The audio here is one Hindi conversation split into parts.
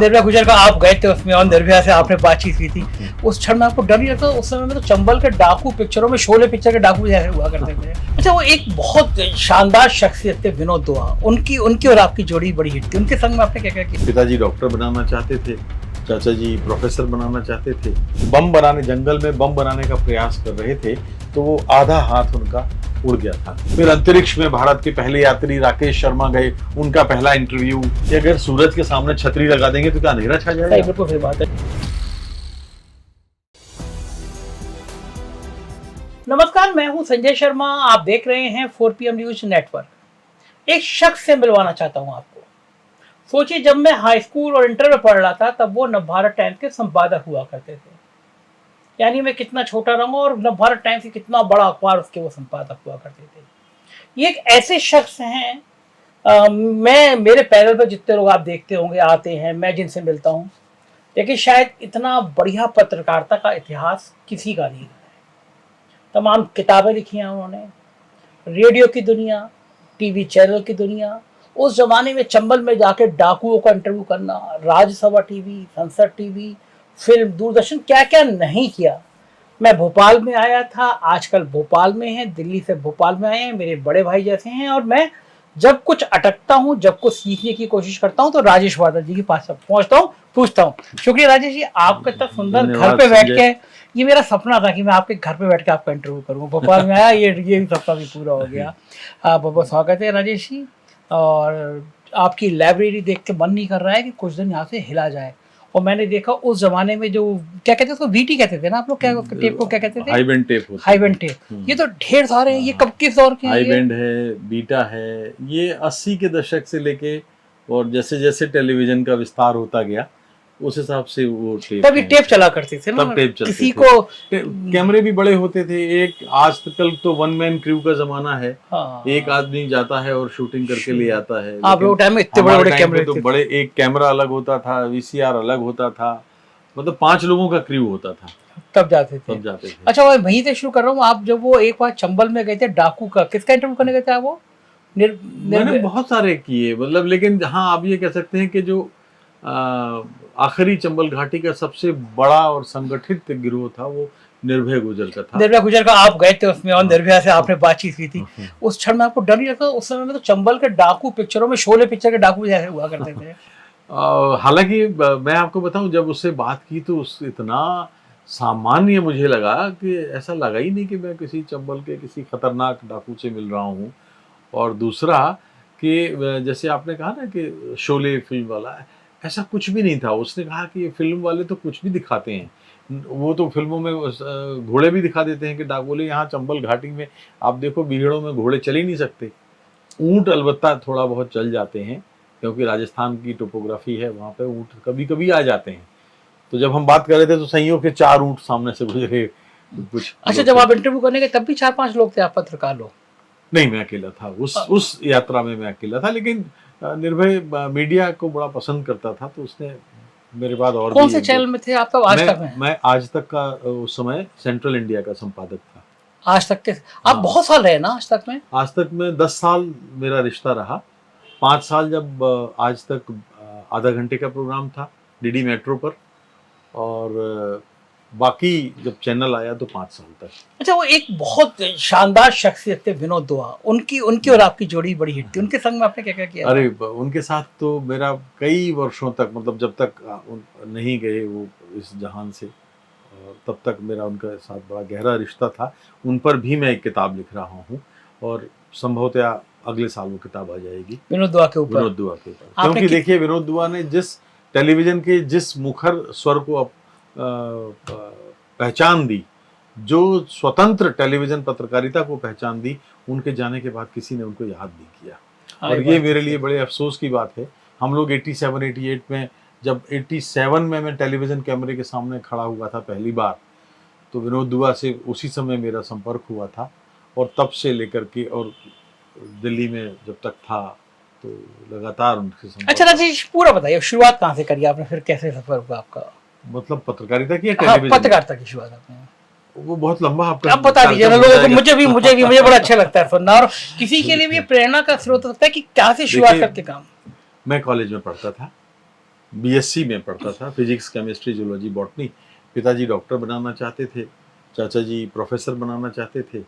निर्भया गुजर का आप गए थे उसमें और निर्भया से आपने बातचीत की थी, उस क्षण में आपको डर नहीं लगता? उस समय में तो चंबल के डाकू पिक्चरों में, शोले पिक्चर के डाकू जैसे हुआ करते थे। अच्छा, वो एक बहुत शानदार शख्सियत थे विनोद दुआ, उनकी और आपकी जोड़ी बड़ी हिट थी। उनके संग में आपने क्या क्या किया? पिताजी डॉक्टर बनाना चाहते थे, चाचा जी प्रोफेसर बनाना चाहते थे। बम बनाने, जंगल में बम बनाने का प्रयास कर रहे थे तो वो आधा हाथ उनका उड़ गया था। फिर अंतरिक्ष में भारत के पहले यात्री राकेश शर्मा गए, उनका पहला इंटरव्यू कि अगर सूरज के सामने छतरी लगा देंगे तो क्या अंधेरा छा जाएगा? बिल्कुल सही बात है। नमस्कार, मैं हूं संजय शर्मा, आप देख रहे हैं 4PM न्यूज नेटवर्क। एक शख्स से मिलवाना चाहता हूं आपको। सोचिए, जब मैं हाई स्कूल और इंटर में पढ़ रहा था तब वो नवभारत टाइम्स के संपादक हुआ करते थे। यानी मैं कितना छोटा रहूंगा और नवभारत टाइम्स की कितना बड़ा अखबार, उसके वो संपादक हुआ करते थे। ये एक ऐसे शख्स हैं, मेरे पैनल पर जितने लोग आप देखते होंगे आते हैं, मैं जिनसे मिलता हूँ, लेकिन शायद इतना बढ़िया पत्रकारिता का इतिहास किसी का नहीं है। तमाम किताबें लिखी हैं उन्होंने, रेडियो की दुनिया, टीवी चैनल की दुनिया, उस जमाने में चंबल में जाके डाकुओं का इंटरव्यू करना, राज्यसभा टीवी, संसद टीवी, फिल्म, दूरदर्शन, क्या क्या नहीं किया। मैं भोपाल में आया था, आजकल भोपाल में है, दिल्ली से भोपाल में आए हैं, मेरे बड़े भाई जैसे हैं। और मैं जब कुछ अटकता हूँ, जब कुछ सीखने की कोशिश करता हूँ तो राजेश बादल जी के पास पहुँचता हूँ, पूछता हूँ। शुक्रिया राजेश जी, आपका इतना सुंदर घर पे बैठ के, ये मेरा सपना था कि मैं आपके घर पे बैठ के आपका इंटरव्यू करूँ। भोपाल में आया, ये सपना भी पूरा हो गया। बहुत बहुत स्वागत है राजेश जी। और आपकी लाइब्रेरी देख के मन नहीं कर रहा है कि कुछ दिन यहाँ से हिला जाए। और मैंने देखा उस जमाने में जो क्या कहते थे उसको, वीटी कहते थे ना आप लोग, क्या टेप को क्या कहते थे? हाई बैंड टेप होता है। हाई बैंड टेप, ये तो ढेर सारे हैं। ये कब किस दौर के हैं? हाई बैंड है, बीटा है, ये 80 के दशक से लेके और जैसे जैसे टेलीविजन का विस्तार होता गया उस हिसाब से वो टेप, तभी टेप चला करते थे ना, तब टेप चलते किसी थे। को कैमरे भी बड़े होते थे। एक आजकल तो वन मैन क्रू का जमाना है। हाँ। एक आदमी जाता है और शूटिंग करके ले आता है। आप लोग टाइम में इतने बड़े बड़े कैमरे तो बड़े, एक कैमरा अलग होता था, वीसीआर अलग होता था, मतलब 5 लोगों का क्रू होता था, तब जाते थे। अच्छा, मैं वहीं से शुरू कर रहा हूँ। आप जब वो एक बार चंबल में गए थे, डाकू का किसका इंटरव्यू करने गए थे आप? वो मैंने बहुत सारे किए, मतलब, लेकिन हाँ आप ये कह सकते हैं कि जो आखिरी चंबल घाटी का सबसे बड़ा और संगठित गिरोह था वो निर्भया गुजर का था। निर्भया गुजर का आप गए थे उसमें और निर्भया से आपने बातचीत की थी, उस क्षण में आपको डर नहीं लगता? उस समय में तो चंबल के डाकू पिक्चरों में, शोले पिक्चर के डाकू जैसे हुआ करते थे। हालांकि मैं आपको बताऊं, जब उससे बात की तो इतना सामान्य मुझे लगा कि ऐसा लगा ही नहीं कि मैं किसी चंबल के किसी खतरनाक डाकू से मिल रहा हूँ। और दूसरा कि जैसे आपने कहा ना कि शोले फिल्म वाला, ऐसा कुछ भी नहीं था। उसने कहा कि ये फिल्म वाले तो कुछ भी दिखाते हैं, वो तो फिल्मों में घोड़े भी दिखा देते हैं कि डाकू, यहाँ चंबल घाटी में आप देखो बीहड़ों में घोड़े चल ही नहीं सकते। ऊँट अलबत्ता थोड़ा बहुत चल जाते हैं क्योंकि राजस्थान की टोपोग्राफी है, वहाँ पे ऊँट कभी कभी आ जाते हैं। तो जब हम बात कर रहे थे तो संयोग के 4 ऊँट सामने से गुजरे कुछ। अच्छा, जब आप इंटरव्यू करने गए तब भी 4-5 लोग थे, आप पत्रकार लोग? नहीं, मैं अकेला था। उस यात्रा में मैं अकेला था, लेकिन निर्भय मीडिया को बड़ा पसंद करता था तो उसने मेरे बाद और कौन से चैनल में थे आप तब? आज तक में? मैं आज तक का उस समय सेंट्रल इंडिया का संपादक था। आज तक के आप बहुत साल रहे ना आज तक में? आज तक में 10 साल मेरा रिश्ता रहा। 5 साल जब आज तक आधा घंटे का प्रोग्राम था डीडी मेट्रो पर, और बाकी जब चैनल आया तो 5 साल तक। अच्छा, वो एक बहुत शानदार शख्सियत थे विनोद दुआ, उनकी और आपकी जोड़ी बड़ी हिट थी। उनके संग में आपने क्या क्या किया? अरे उनके साथ तो मेरा कई वर्षों तक, मतलब जब तक नहीं गए वो इस जहान से, और तब तक मेरा उनके साथ बड़ा गहरा रिश्ता था। उन पर भी मैं एक किताब लिख रहा हूँ और संभवतः अगले साल वो किताब आ जाएगी विनोद दुआ के ऊपर। क्योंकि देखिए, विनोद दुआ ने जिस टेलीविजन के जिस मुखर स्वर को पहचान दी, जो स्वतंत्र टेलीविजन पत्रकारिता को पहचान दी, उनके जाने के बाद किसी ने उनको याद नहीं किया। और ये मेरे लिए बड़े अफसोस की बात है। हम लोग 87-88 में, जब 87 में मैं टेलीविजन कैमरे के सामने खड़ा हुआ था पहली बार, तो विनोद दुआ से उसी समय मेरा संपर्क हुआ था। और तब से लेकर के, और दिल्ली में जब तक था तो लगातार उनसे संपर्क। अच्छा राजेश, पूरा बताइए, शुरुआत कहाँ से करी आपने, फिर कैसे सफर हुआ आपका? मतलब पत्रकारिता की? हाँ, पत्रकारिता की शुरुआत आपने। वो बहुत लंबा आपका, आप बता दीजिए ना लोगों को। मुझे बड़ा अच्छा लगता है सुनना, और किसी के लिए भी प्रेरणा का स्रोत होता है कि क्या से शुरुआत करके काम। मैं कॉलेज में पढ़ता था बीएससी में पढ़ता था, फिजिक्स केमिस्ट्री जूलॉजी बॉटनी। पिताजी डॉक्टर बनाना चाहते थे, चाचा जी प्रोफेसर बनाना चाहते थे।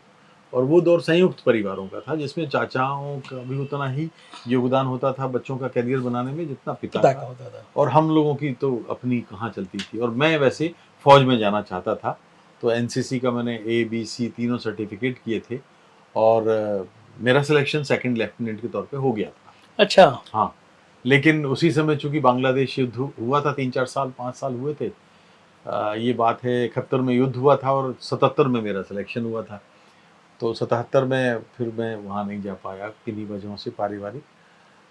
और वो दौर संयुक्त परिवारों का था जिसमें चाचाओं का भी उतना ही योगदान होता था बच्चों का करियर बनाने में जितना पिता पिता का का होता था। और हम लोगों की तो अपनी कहाँ चलती थी। और मैं वैसे फौज में जाना चाहता था, तो एनसीसी का मैंने ए बी सी तीनों सर्टिफिकेट किए थे और मेरा सिलेक्शन सेकंड लेफ्टिनेंट के तौर पे हो गया था। अच्छा। हाँ, लेकिन उसी समय चूंकि बांग्लादेश युद्ध हुआ था, 3-4 साल 5 साल हुए थे। ये बात है 71 में युद्ध हुआ था और 77 में मेरा सिलेक्शन हुआ था। तो 77 में फिर मैं वहाँ नहीं जा पाया किन्हीं वजहों से पारिवारिक।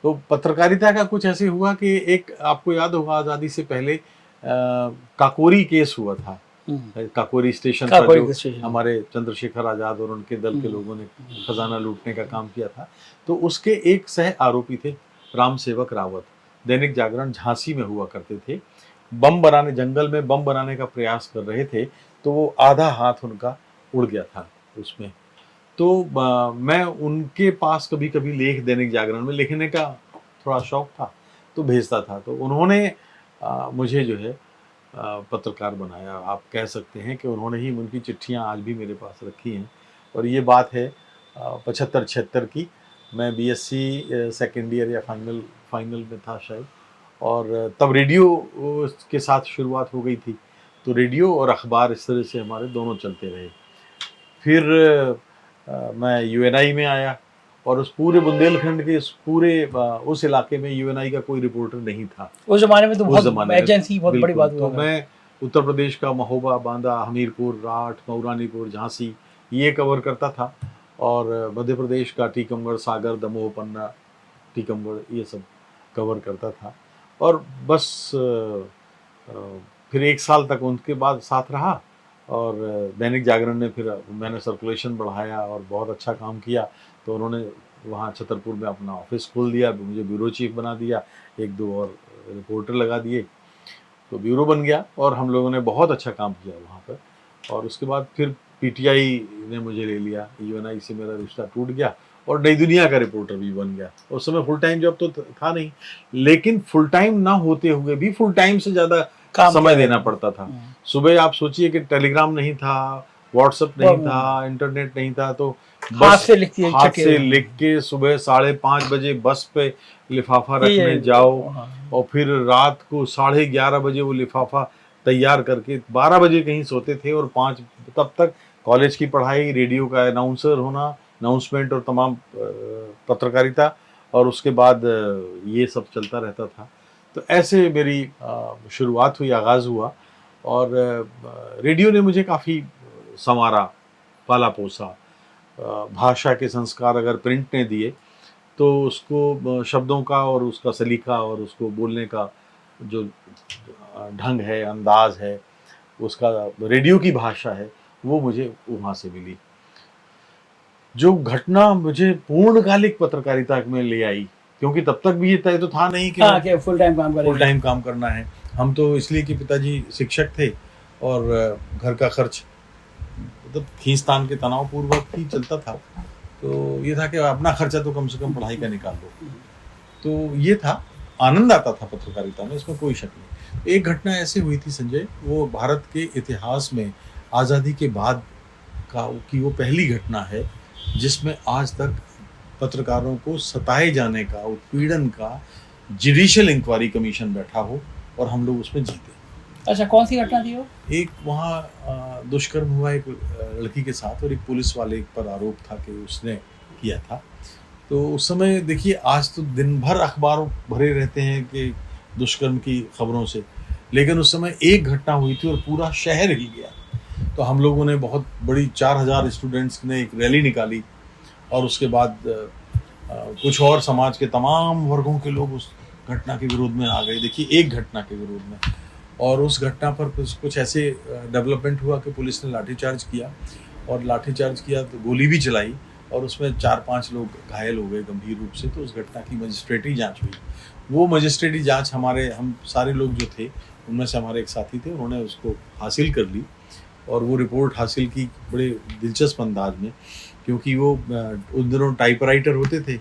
तो पत्रकारिता का कुछ ऐसे हुआ कि एक आपको याद होगा आज़ादी से पहले काकोरी केस हुआ था। काकोरी स्टेशन पर काकोरी जो स्टेशन। हमारे चंद्रशेखर आज़ाद और उनके दल के लोगों ने खजाना लूटने का काम किया था। तो उसके एक सह आरोपी थे राम सेवक रावत। दैनिक जागरण झांसी में हुआ करते थे। बम बनाने, जंगल में बम बनाने का प्रयास कर रहे थे, तो वो आधा हाथ उनका उड़ गया था उसमें। तो मैं उनके पास कभी कभी लेख दैनिक जागरण में लिखने का थोड़ा शौक था, तो भेजता था। तो उन्होंने मुझे जो है पत्रकार बनाया। आप कह सकते हैं कि उन्होंने ही, उनकी चिट्ठियां आज भी मेरे पास रखी हैं। और ये बात है 75-76 की। मैं बीएससी सेकेंड ईयर या फाइनल में था शायद, और तब रेडियो के साथ शुरुआत हो गई थी। तो रेडियो और अखबार इस तरह से हमारे दोनों चलते रहे। फिर मैं यूएनआई में आया और उस पूरे बुंदेलखंड के उस इलाके में यूएनआई का कोई रिपोर्टर नहीं था उस जमाने में। तो उस जमाने बहुत में। एजेंसी बहुत बड़ी बिल्कुल। बात हुआ तो मैं उत्तर प्रदेश का महोबा, बांदा, हमीरपुर, राठ, मऊरानीपुर, झांसी ये कवर करता था। और मध्य प्रदेश का टीकमगढ़, सागर, दमोह, पन्ना, टीकमगढ़ ये सब कवर करता था। और बस फिर 1 साल तक उनके बाद साथ रहा। और दैनिक जागरण ने, फिर मैंने सर्कुलेशन बढ़ाया और बहुत अच्छा काम किया। तो उन्होंने वहाँ छतरपुर में अपना ऑफिस खोल दिया, मुझे ब्यूरो चीफ बना दिया, 1-2 और रिपोर्टर लगा दिए, तो ब्यूरो बन गया और हम लोगों ने बहुत अच्छा काम किया वहाँ पर। और उसके बाद फिर पीटीआई ने मुझे ले लिया, यूएनआई से मेरा रिश्ता टूट गया और नई दुनिया का रिपोर्टर भी बन गया। उस समय फुल टाइम जॉब तो था नहीं, लेकिन फुल टाइम ना होते हुए भी फुल टाइम से ज़्यादा समय देना पड़ता था। सुबह आप सोचिए कि टेलीग्राम नहीं था, व्हाट्सएप नहीं था, इंटरनेट नहीं था, तो हाथ बस से लिख के सुबह 5:30 बजे बस पे लिफाफा रखने जाओ और फिर रात को 11:30 बजे वो लिफाफा तैयार करके 12 बजे कहीं सोते थे। और 5 तब तक कॉलेज की पढ़ाई, रेडियो का अनाउंसर होना, अनाउंसमेंट और तमाम पत्रकारिता, और उसके बाद ये सब चलता रहता था। तो ऐसे मेरी शुरुआत हुई, आगाज़ हुआ। और रेडियो ने मुझे काफ़ी संवारा, पाला पोसा। भाषा के संस्कार अगर प्रिंट ने दिए तो उसको शब्दों का और उसका सलीका और उसको बोलने का जो ढंग है, अंदाज है, उसका रेडियो की भाषा है, वो मुझे वहाँ से मिली। जो घटना मुझे पूर्णकालिक पत्रकारिता में ले आई, क्योंकि तब तक भी ये तय तो था नहीं कि फुल टाइम काम करना है। हम तो इसलिए कि पिताजी शिक्षक थे और घर का खर्च मतलब खींचतान के तनाव पूर्वक ही चलता था। तो ये था कि अपना खर्चा तो कम से कम पढ़ाई का निकाल दो। तो ये था, आनंद आता था पत्रकारिता में, इसमें कोई शक नहीं। एक घटना ऐसे हुई थी संजय, वो भारत के इतिहास में आज़ादी के बाद की वो पहली घटना है जिसमें आज तक पत्रकारों को सताए जाने का, उत्पीड़न का जुडिशियल इंक्वायरी कमीशन बैठा हो और हम लोग उसमें जीते। अच्छा, कौन सी घटना थी वो? एक वहाँ दुष्कर्म हुआ एक लड़की के साथ और एक पुलिस वाले पर आरोप था कि उसने किया था। तो उस समय देखिए, आज तो दिन भर अखबार भरे रहते हैं कि दुष्कर्म की खबरों से, लेकिन उस समय एक घटना हुई थी और पूरा शहर हिल गया। तो हम लोगों ने बहुत बड़ी 4000 स्टूडेंट्स ने एक रैली निकाली और उसके बाद कुछ और समाज के तमाम वर्गों के लोग उस घटना के विरोध में आ गए। देखिए, एक घटना के विरोध में। और उस घटना पर कुछ ऐसे डेवलपमेंट हुआ कि पुलिस ने लाठीचार्ज किया, और लाठीचार्ज किया तो गोली भी चलाई और उसमें 4-5 लोग घायल हो गए गंभीर रूप से। तो उस घटना की मजिस्ट्रेटी जांच हुई। वो मजिस्ट्रेटी जांच हम सारे लोग जो थे उनमें से हमारे एक साथी थे, उन्होंने उसको हासिल कर ली और वो रिपोर्ट हासिल की बड़े दिलचस्प अंदाज में, क्योंकि वो उन दिनों टाइपराइटर होते थे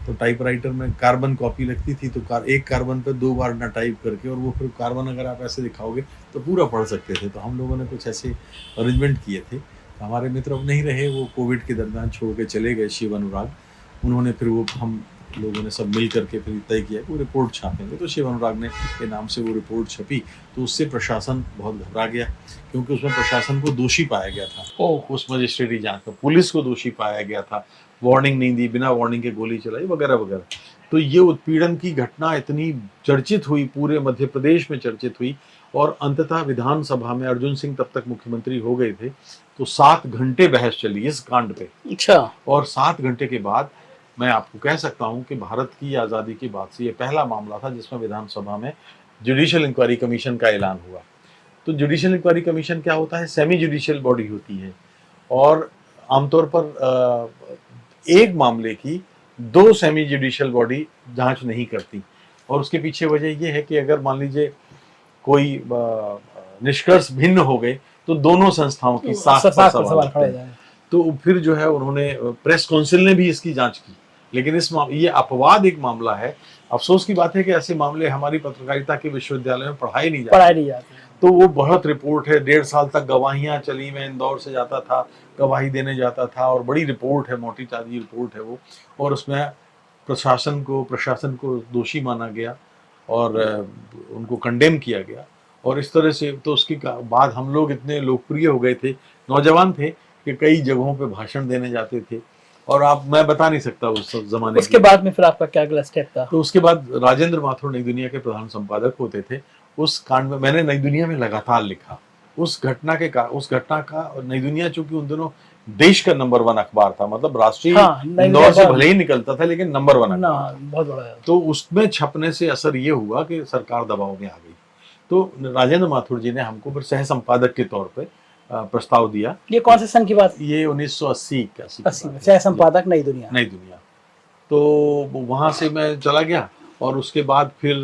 तो टाइपराइटर में कार्बन कॉपी लगती थी, तो एक कार्बन पे 2 बार ना टाइप करके, और वो फिर कार्बन अगर आप ऐसे दिखाओगे तो पूरा पढ़ सकते थे। तो हम लोगों ने कुछ ऐसे अरेंजमेंट किए थे। तो हमारे मित्र अब नहीं रहे, वो कोविड के दरमियान छोड़ के चले गए, शिव अनुराग। उन्होंने फिर वो हम लोगों ने सब मिल करके फिर तय किया कि वो रिपोर्ट छापेंगे। तो शिव अनुराग ने के नाम से वो रिपोर्ट छपी। तो उससे प्रशासन बहुत घबरा गया, क्योंकि उसमें प्रशासन को दोषी पाया गया था। उस मजिस्ट्रेटी जांच में पुलिस को दोषी पाया गया था, वार्निंग नहीं दी, बिना वार्निंग के गोली चलाई वगैरह वगैरह। तो ये उत्पीड़न की घटना इतनी चर्चित हुई, पूरे मध्य प्रदेश में चर्चित हुई, और अंततः विधानसभा में अर्जुन सिंह तब तक मुख्यमंत्री हो गए थे, तो 7 घंटे बहस चली इस कांड पे। अच्छा। और 7 घंटे के बाद मैं आपको कह सकता हूं कि भारत की आज़ादी के बाद से ये पहला मामला था जिसमें विधानसभा में जुडिशियल इंक्वायरी कमीशन का ऐलान हुआ। तो जुडिशियल इंक्वायरी कमीशन क्या होता है? सेमी जुडिशियल बॉडी होती है, और आमतौर पर एक मामले की 2 सेमी जुडिशियल बॉडी जांच नहीं करती। और उसके पीछे वजह यह है कि अगर मान लीजिए कोई निष्कर्ष भिन्न हो गए तो दोनों संस्थाओं की साथ सवाल खड़े हैं। तो फिर जो है उन्होंने, प्रेस काउंसिल ने भी इसकी जांच की, लेकिन ये अपवाद एक मामला है। अफसोस की बात है कि ऐसे मामले हमारी पत्रकारिता के विश्वविद्यालय में पढ़ाई नहीं जाते। तो वो बहुत रिपोर्ट है, 1.5 साल तक गवाहियां चली। मैं इंदौर से जाता था, गवाही देने जाता था, और बड़ी रिपोर्ट है, मोटी ताजी रिपोर्ट है वो। और उसमें प्रशासन को दोषी माना गया और उनको कंडेम किया गया। और इस तरह से तो उसके बाद हम लोग इतने लोकप्रिय हो गए थे, नौजवान थे, कि कई जगहों पे भाषण देने जाते थे। और मैं बता नहीं सकता उस जमाने। उसके बाद में फिर आपका क्या अगला स्टेप था? तो उसके बाद राजेंद्र माथुर नई दुनिया के प्रधान संपादक होते थे। उस कांड में मैंने नई दुनिया में लगातार लिखा। उस घटना का, नई दुनिया चूंकि उन दिनों देश का नंबर 1 अखबार था, मतलब राष्ट्रीय इंदौर से भले ही निकलता था, लेकिन नंबर 1 अखबार बहुत बड़ा है। तो उसमें छपने से असर ये हुआ कि सरकार दबाव में आ गई। तो राजेंद्र माथुर जी ने हमको फिर सह संपादक के तौर पे प्रस्ताव दिया। ये कौन से सन की बात? ये 1980 में सह संपादक नई दुनिया। तो वहाँ से मैं चला गया, और उसके बाद फिर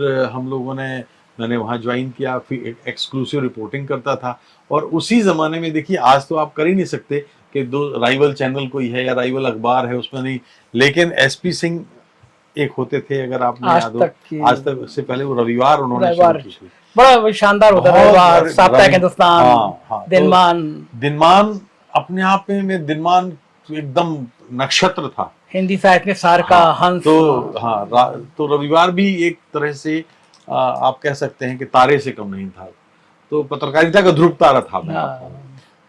मैंने वहाँ ज्वाइन किया, फिर एक्सक्लूसिव रिपोर्टिंग करता था। और उसी ज़माने में देखिए, आज तो आप कर ही नहीं सकते कि 2 राइवल चैनल कोई है या राइवल अखबार है उसमें नहीं, लेकिन एसपी सिंह एक होते थे, अगर आपने याद हो, आज तक से पहले वो रविवार उन्होंने शुरू की थी। बड़ा शानदार होता था, साप्ताहिक हिंदुस्तान, दिनमान अपने आप में दिनमान एकदम नक्षत्र था, हिंदी साहित्य में सार का हंस। तो रविवार भी एक तरह से आप कह सकते हैं कि तारे से कम नहीं था। तो पत्रकारिता का ध्रुव तारा था मैं।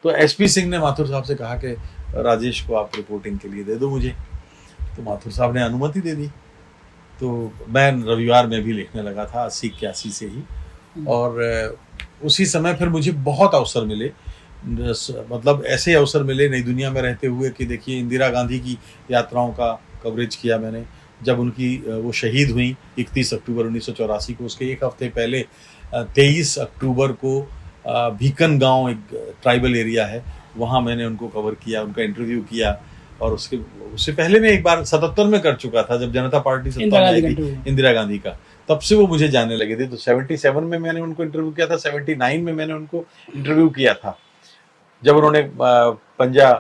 तो एसपी सिंह ने माथुर साहब से कहा कि राजेश को आप रिपोर्टिंग के लिए दे दो मुझे। तो माथुर साहब ने अनुमति दे दी। तो मैं रविवार में भी लिखने लगा था 80-81 से ही। और उसी समय फिर मुझे बहुत अवसर मिले, मतलब ऐसे अवसर मिले नई दुनिया में रहते हुए कि देखिए, इंदिरा गांधी की यात्राओं का कवरेज किया मैंने। जब उनकी वो शहीद हुई 31 अक्टूबर 1984 को, उसके एक हफ्ते पहले 23 अक्टूबर को भीकन गांव एक ट्राइबल एरिया है, वहाँ मैंने उनको कवर किया, उनका इंटरव्यू किया। और उससे पहले मैं एक बार 77 में कर चुका था, जब जनता पार्टी सत्ता में आई थी, इंदिरा गांधी का। तब से वो मुझे जानने लगे थे। तो 77 में मैंने उनको इंटरव्यू किया था, 79 में मैंने उनको इंटरव्यू किया था, जब उन्होंने पंजा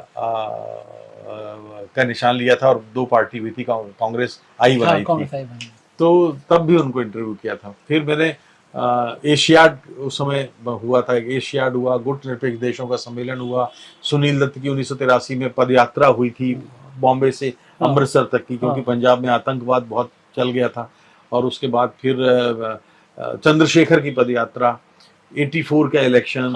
का निशान लिया था और 2 पार्टी हुई थी, कांग्रेस आई बनाई थी। तो तब भी उनको इंटरव्यू किया था। फिर मैंने एशियाड, उस समय हुआ था, एक एशियाड हुआ, गुट निरपेक्ष देशों का सम्मेलन हुआ। सुनील दत्त की 1983 में पदयात्रा हुई थी बॉम्बे से अमृतसर तक की, क्योंकि पंजाब में आतंकवाद बहुत चल गया था। और उसके बाद फिर चंद्रशेखर की पदयात्रा, 84 का इलेक्शन,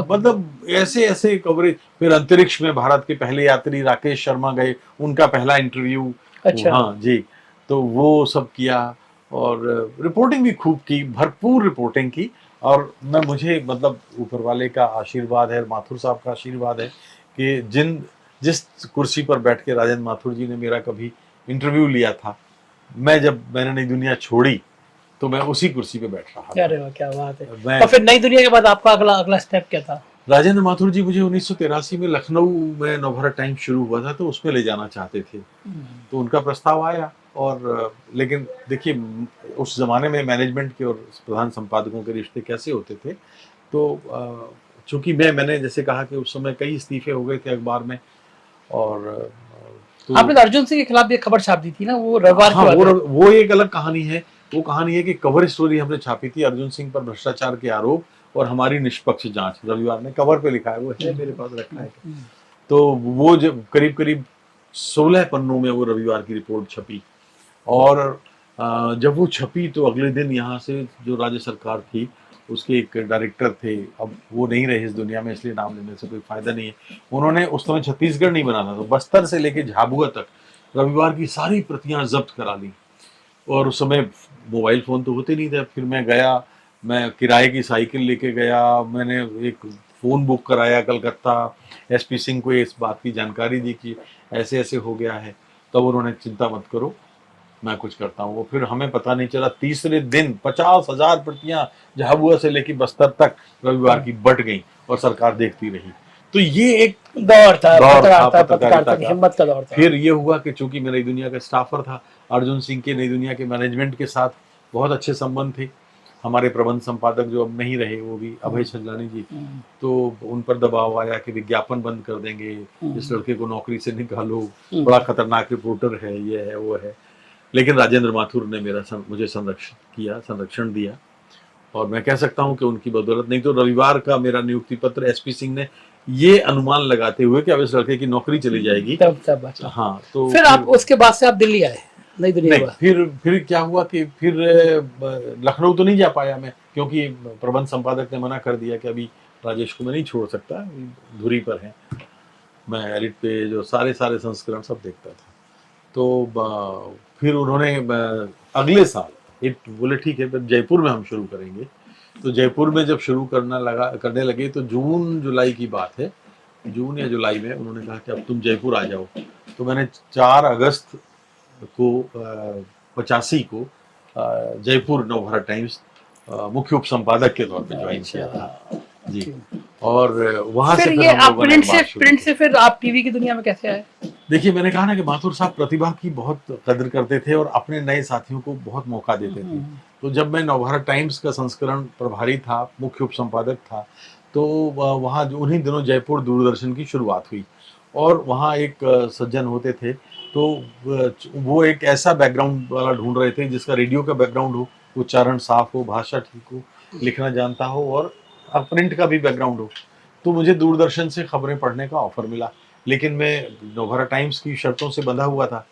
मतलब ऐसे कवरेज। फिर अंतरिक्ष में भारत के पहले यात्री राकेश शर्मा गए, उनका पहला इंटरव्यू। अच्छा। हाँ जी, तो वो सब किया। और रिपोर्टिंग भी खूब की, भरपूर रिपोर्टिंग की। और मुझे मतलब ऊपर वाले का आशीर्वाद है, माथुर साहब का आशीर्वाद है कि जिस कुर्सी पर बैठ के राजेंद्र माथुर जी ने मेरा कभी इंटरव्यू लिया था, मैंने नई दुनिया छोड़ी तो मैं उसी कुर्सी पे बैठ रहा। अरे वाह, क्या बात है। तो फिर नई दुनिया के बाद आपका अगला स्टेप क्या था? राजेंद्र माथुर जी मुझे 1983 में लखनऊ में नवभारत टाइम्स शुरू हुआ था, तो उसमें ले जाना चाहते थे। तो उनका प्रस्ताव आया। और लेकिन देखिए, उस जमाने में मैनेजमेंट के और प्रधान संपादकों के रिश्ते कैसे होते थे। तो चूंकि मैंने जैसे कहा कि उस समय कई इस्तीफे हो गए थे अखबार में, और आपने तो अर्जुन सिंह के खिलाफ भी एक खबर छाप दी थी ना, वो रविवार हाँ, की बात है। वो एक अलग कहानी है। वो कहानी है कि कवर स्टोरी हमने छापी थी अर्जुन सिंह पर भ्रष्टाचार के आरोप और हमारी निष्पक्ष जांच, रविवार ने कवर पे लिखा है, वो है मेरे पास रखा है। तो वो जब करीब करीब 16 पन्नों में वो रविवार की रिपोर्ट छपी, और जब वो छपी तो अगले दिन यहाँ से जो राज्य सरकार थी उसके एक डायरेक्टर थे, अब वो नहीं रहे इस दुनिया में इसलिए नाम लेने से कोई फायदा नहीं है, उन्होंने उस समय छत्तीसगढ़ नहीं बना था तो बस्तर से लेके झाबुआ तक रविवार की सारी प्रतियां जब्त करा ली। और उस समय मोबाइल फ़ोन तो होते नहीं थे। फिर मैं गया, मैं किराए की साइकिल लेके गया, मैंने एक फ़ोन बुक कराया कलकत्ता, एसपी सिंह को इस बात की जानकारी दी कि ऐसे ऐसे हो गया है। तब उन्होंने चिंता मत करो मैं कुछ करता हूँ। वो फिर हमें पता नहीं चला तीसरे दिन 50,000 प्रतियां झाबुआ से लेके बस्तर तक रविवार की बट गई और सरकार देखती रही। तो ये एक दौर था पत्रकारिता की का। हिम्मत का दौर था। फिर ये हुआ कि चूंकि मैं नई दुनिया का स्टाफर था, अर्जुन सिंह के नई दुनिया के मैनेजमेंट के साथ बहुत अच्छे संबंध थे। हमारे प्रबंध संपादक जो अब नहीं रहे वो भी अभय छजलानी जी, तो उन पर दबाव आया कि विज्ञापन बंद कर देंगे, इस लड़के को नौकरी से निकालो, बड़ा खतरनाक रिपोर्टर है, ये है वो है। लेकिन राजेंद्र माथुर ने मुझे संरक्षण दिया, और मैं कह सकता हूं कि उनकी बदौलत, नहीं तो रविवार का मेरा नियुक्ति पत्र एसपी सिंह ने ये अनुमान लगाते हुए कि अब इस लड़के की नौकरी चली जाएगी तब अच्छा। हाँ, तो फिर आप उसके बाद से आप दिल्ली आए नई दुनिया नहीं, फिर क्या हुआ कि फिर लखनऊ तो नहीं जा पाया मैं, क्योंकि प्रबंध संपादक ने मना कर दिया कि अभी राजेश को मैं नहीं छोड़ सकता, धुरी पर है। मैं एडिट पे जो सारे संस्करण सब देखता था। तो फिर उन्होंने अगले साल बोले ठीक है जयपुर में हम शुरू करेंगे। तो जयपुर में जब शुरू करने लगे तो जून जुलाई की बात है, जून या जुलाई में उन्होंने कहा कि अब तुम जयपुर आ जाओ। तो मैंने 4 अगस्त को 85 को जयपुर नवभारत टाइम्स मुख्य उप संपादक के तौर पे ज्वाइन किया था जी। और वहां से फिर ये आप प्रिंट से फिर आप टीवी की दुनिया में कैसे आए? देखिए, मैंने कहा ना कि माथुर साहब प्रतिभा की बहुत कदर करते थे और अपने नए साथियों को बहुत मौका देते थे। तो जब मैं नवभारत टाइम्स का संस्करण प्रभारी था, मुख्य उप संपादक था, तो वहाँ उन्हीं दिनों जयपुर दूरदर्शन की शुरुआत हुई, और वहाँ एक सज्जन होते थे, तो वो एक ऐसा बैकग्राउंड वाला ढूंढ रहे थे जिसका रेडियो का बैकग्राउंड हो, उच्चारण साफ हो, भाषा ठीक हो, लिखना जानता हो, और प्रिंट का भी बैकग्राउंड हो। तो मुझे दूरदर्शन से खबरें पढ़ने का ऑफर मिला, लेकिन मैं नवभारत टाइम्स की शर्तों से बंधा हुआ था।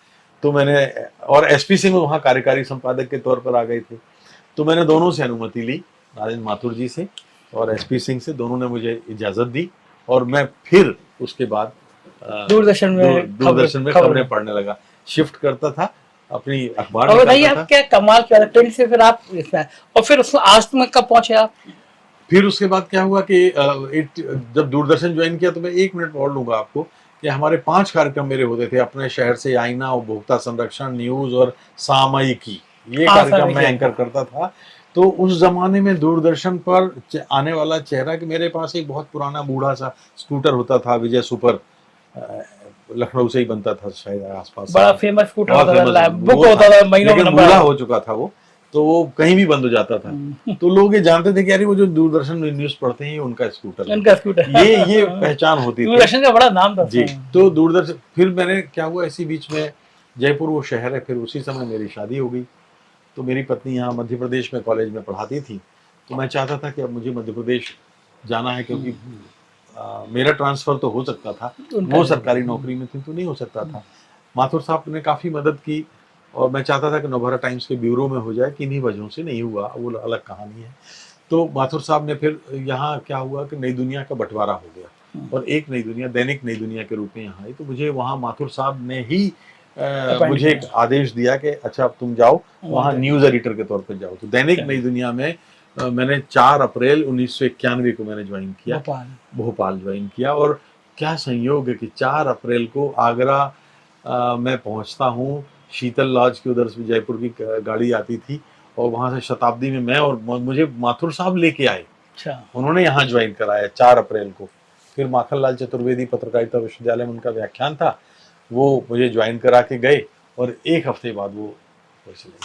तो मैंने, और एसपी सिंह वहाँ कार्यकारी संपादक के तौर पर आ गए थे, तो मैंने दोनों से अनुमति ली, राजेंद्र माथुर जी से और एसपी सिंह से, दोनों ने मुझे इजाज़त दी, और मैं फिर उसके बाद दूरदर्शन में खबरें पढ़ने लगा, शिफ्ट करता था अपनी अखबार। और बताइए आप क्या कमाल किया प्रिंट से फिर आप इसमें, और फिर उसमें आज तक कब पहुंचे आप? फिर उसके बाद क्या हुआ कि जब दूरदर्शन ज्वाइन किया तो मैं 1 मिनट और लूंगा आपको, कि हमारे 5 कार्यक्रम मेरे होते थे, अपने शहर से आईना, उपभोक्ता संरक्षण, न्यूज और सामयिकी, ये कार्यक्रम मैं एंकर करता था। तो उस जमाने में दूरदर्शन पर आने वाला चेहरा, कि मेरे पास एक बहुत पुराना बूढ़ा सा स्कूटर होता था, विजय सुपर, लखनऊ से ही बनता था शायद आसपास, बड़ा फेमस स्कूटर होता था, लेकिन बूढ़ा हो चुका था वो, तो वो कहीं भी बंद हो जाता था। तो लोग ये जानते थे कि यार वो जो दूरदर्शन न्यूज पढ़ते हैं उनका स्कूटर, ये पहचान होती थी, दूरदर्शन का बड़ा नाम था जी। तो दूरदर्शन, फिर मैंने क्या हुआ, इसी बीच में जयपुर वो शहर है, फिर उसी समय मेरी शादी हो गई। तो मेरी पत्नी यहाँ मध्य प्रदेश में कॉलेज में पढ़ाती थी, तो मैं चाहता था कि अब मुझे मध्य प्रदेश जाना है, क्योंकि मेरा ट्रांसफर तो हो सकता था, वो सरकारी नौकरी में थी तो नहीं हो सकता था। माथुर साहब ने काफ़ी मदद की, और मैं चाहता था कि नवभारत टाइम्स के ब्यूरो में हो जाए, किन्हीं वजहों से नहीं हुआ, वो अलग कहानी है। तो माथुर साहब ने फिर यहाँ क्या हुआ कि नई दुनिया का बंटवारा हो गया, और एक नई दुनिया, दैनिक नई दुनिया के रूप में यहाँ आई। तो मुझे वहाँ माथुर साहब ने ही मुझे एक आदेश दिया कि अच्छा अब तुम जाओ वहाँ न्यूज़ एडिटर के तौर पर जाओ। तो दैनिक नई दुनिया में मैंने 4 अप्रैल 1991 को मैंने ज्वाइन किया, भोपाल ज्वाइन किया। और क्या संयोग है कि 4 अप्रैल को आगरा मैं पहुँचता हूँ, शीतल लॉज के उधर से जयपुर की गाड़ी आती थी, और वहाँ से शताब्दी में मैं, और मुझे माथुर साहब लेके आए। अच्छा, उन्होंने यहाँ ज्वाइन कराया 4 अप्रैल को। फिर माखनलाल चतुर्वेदी पत्रकारिता विश्वविद्यालय में उनका व्याख्यान था, वो मुझे ज्वाइन करा के गए, और 1 हफ्ते बाद वो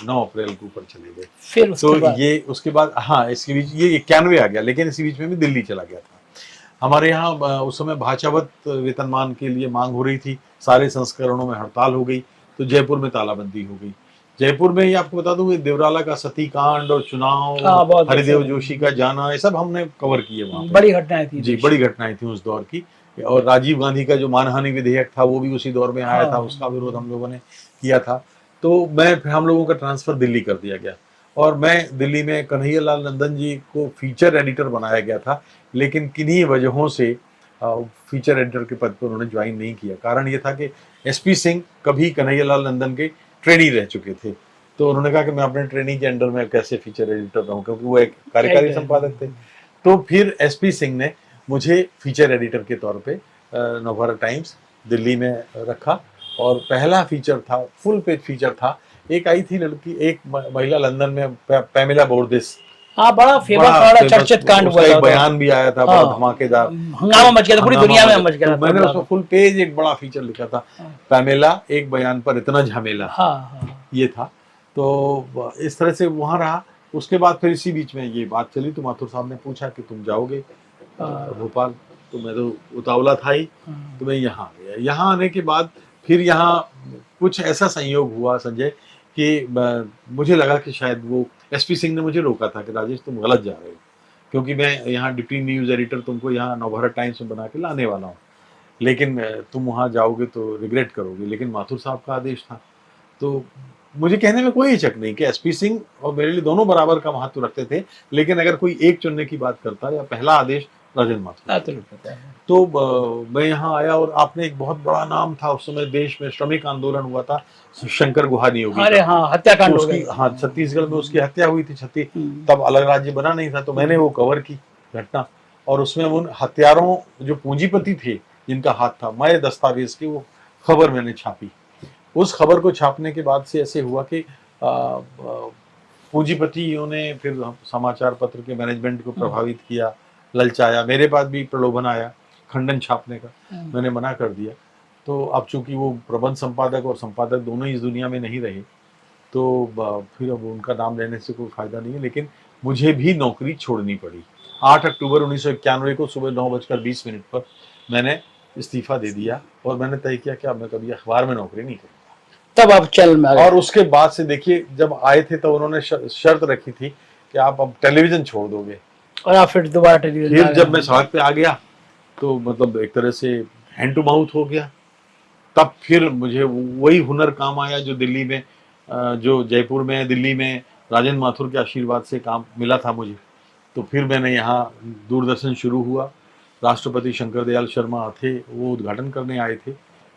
9 अप्रैल को ऊपर चले गए। फिर तो ये उसके बाद, हाँ, इसके बीच ये 91 आ गया, लेकिन इसी बीच में भी दिल्ली चला गया था। हमारे यहाँ उस समय भाषावत वेतनमान के लिए मांग हो रही थी, सारे संस्करणों में हड़ताल हो गई, तो जयपुर में तालाबंदी हो गई। जयपुर में ही आपको बता दूं, देवराला का सती कांड और चुनाव, हाँ, बहुत हरिदेव अच्छा। जोशी का जाना, ये सब हमने कवर किए वहाँ पे। बड़ी घटनाएं थी जी, देश बड़ी में। घटनाएं थी उस दौर की। और राजीव गांधी का जो मानहानि विधेयक था वो भी उसी दौर में आया था, हाँ, उसका विरोध हम लोगों ने किया था। तो हम लोगों का ट्रांसफर दिल्ली कर दिया गया और मैं दिल्ली में कन्हैयालाल नंदन जी को फीचर एडिटर बनाया गया था, लेकिन किन्हीं वजहों से फीचर एडिटर के पद पर उन्होंने ज्वाइन नहीं किया। कारण ये था कि एसपी सिंह कभी कन्हैयालाल नंदन के ट्रेनी रह चुके थे, तो उन्होंने कहा कि मैं अपने ट्रेनी के अंडर में कैसे फीचर एडिटर रहूं, क्योंकि वो एक कार्यकारी संपादक थे। तो फिर एसपी सिंह ने मुझे फीचर एडिटर के तौर पे नवभारत टाइम्स दिल्ली में रखा और पहला फीचर था, फुल पेज फीचर था। एक आई थी लड़की, एक महिला लंदन में, पैमेला बोर्डिस, हाँ, बड़ा फेमस, बड़ा बड़ा फेमस, चर्चित कांड उसका हुआ था। एक बयान भी आया था, बड़ा हाँ, धमाकेदार, हंगामा मच गया था, पूरी हंगामा दुनिया में मचा। मच गया तो था। मैंने उसको फुल पेज एक बड़ा फीचर लिखा था, पैमेला एक बयान पर इतना झमेला, हाँ, हाँ, ये था। तो इस तरह से वहां रहा। उसके बाद फिर इसी बीच में ये बात चली, तो माथुर साहब ने पूछा कि तुम जाओगे भोपाल, तो मैं तो उतावला था ही, तो मैं यहाँ आ गया। यहाँ आने के बाद फिर यहाँ कुछ ऐसा संयोग हुआ संजय कि मुझे लगा कि शायद वो एसपी सिंह ने मुझे रोका था कि राजेश तुम गलत जा रहे हो, क्योंकि मैं यहाँ डिप्टी न्यूज एडिटर तुमको यहाँ नवभारत टाइम्स में बना के लाने वाला हूँ, लेकिन तुम वहाँ जाओगे तो रिग्रेट करोगे। लेकिन माथुर साहब का आदेश था, तो मुझे कहने में कोई हिचक नहीं कि एसपी सिंह और मेरे लिए दोनों बराबर का महत्व रखते थे, लेकिन अगर कोई एक चुनने की बात करता या पहला आदेश राजेंद्र माथुर। तो मैं यहाँ आया और आपने एक बहुत बड़ा नाम था उस समय, देश में श्रमिक आंदोलन हुआ था शंकर गुहा नियोगी, अरे हाँ, हत्याकांड हो गया। हाँ, छत्तीसगढ़ में उसकी हत्या हुई थी। तब अलग राज्य बना नहीं था, तो मैंने वो कवर की घटना, और उसमें उन हत्यारों जो पूंजीपति थे जिनका हाथ था, मैं दस्तावेज की वो खबर मैंने छापी। उस खबर को छापने के बाद से ऐसे हुआ कि पूंजीपतियों ने फिर समाचार पत्र के मैनेजमेंट को प्रभावित किया, ललचाया, मेरे पास भी प्रलोभन आया खंडन छापने का, मैंने मना कर दिया। तो अब चूंकि वो प्रबंध संपादक और संपादक दोनों ही इस दुनिया में नहीं रहे, तो फिर अब उनका नाम लेने से कोई फायदा नहीं है, लेकिन मुझे भी नौकरी छोड़नी पड़ी। 8 अक्टूबर 1991 को सुबह 9:20 पर मैंने इस्तीफा दे दिया और मैंने तय किया कि अब मैं कभी अखबार में नौकरी नहीं करूँगा। तब आप चल में आ गए। और उसके बाद से देखिए, जब आए थे तो उन्होंने शर्त रखी थी कि आप अब टेलीविजन छोड़ दोगे, और आप फिर दोबारा टेलीविजन। फिर जब मैं सड़क पे आ गया तो मतलब एक तरह से हैंड टू माउथ हो गया। तब फिर मुझे वही हुनर काम आया जो दिल्ली में, जो जयपुर में, दिल्ली में राजेंद्र माथुर के आशीर्वाद से काम मिला था मुझे। तो फिर मैंने यहाँ दूरदर्शन शुरू हुआ, राष्ट्रपति शंकर दयाल शर्मा थे, वो उद्घाटन करने आए थे,